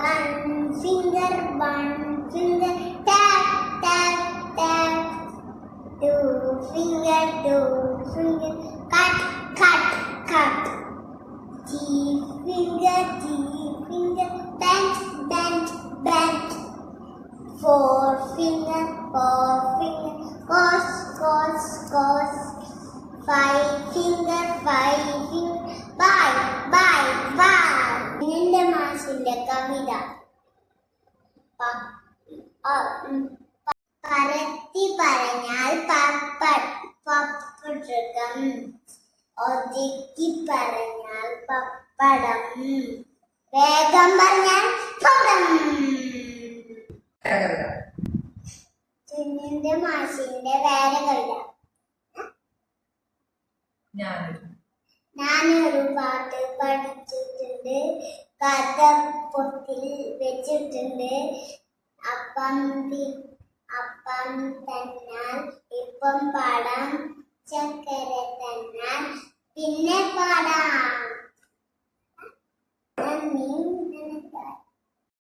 one finger, tap, tap, tap. Two finger, cut, cut, cut. Three finger, bend, bend, bend. Four finger, cross, cross, cross. Five finger, bye, bye, bye. നിന്റെ മാഷിന്റെ കവിത പരത്തി പറഞ്ഞാൽ പപ്പടകം, ഒതുക്കി പറഞ്ഞാൽ പപ്പടം, വേഗം പറഞ്ഞാൽ പടം. നിന്റെ മാഷിന്റെ വേറെ കവിത. ഞാനൊരു പാട്ട് പഠിച്ചിട്ടുണ്ട്, കഥ പൊത്തിൽ വെച്ചിട്ടുണ്ട്. അപ്പം തന്നാൽ ഇപ്പം പാടാം, ചക്കര തന്നാൽ പിന്നെ പാടാം.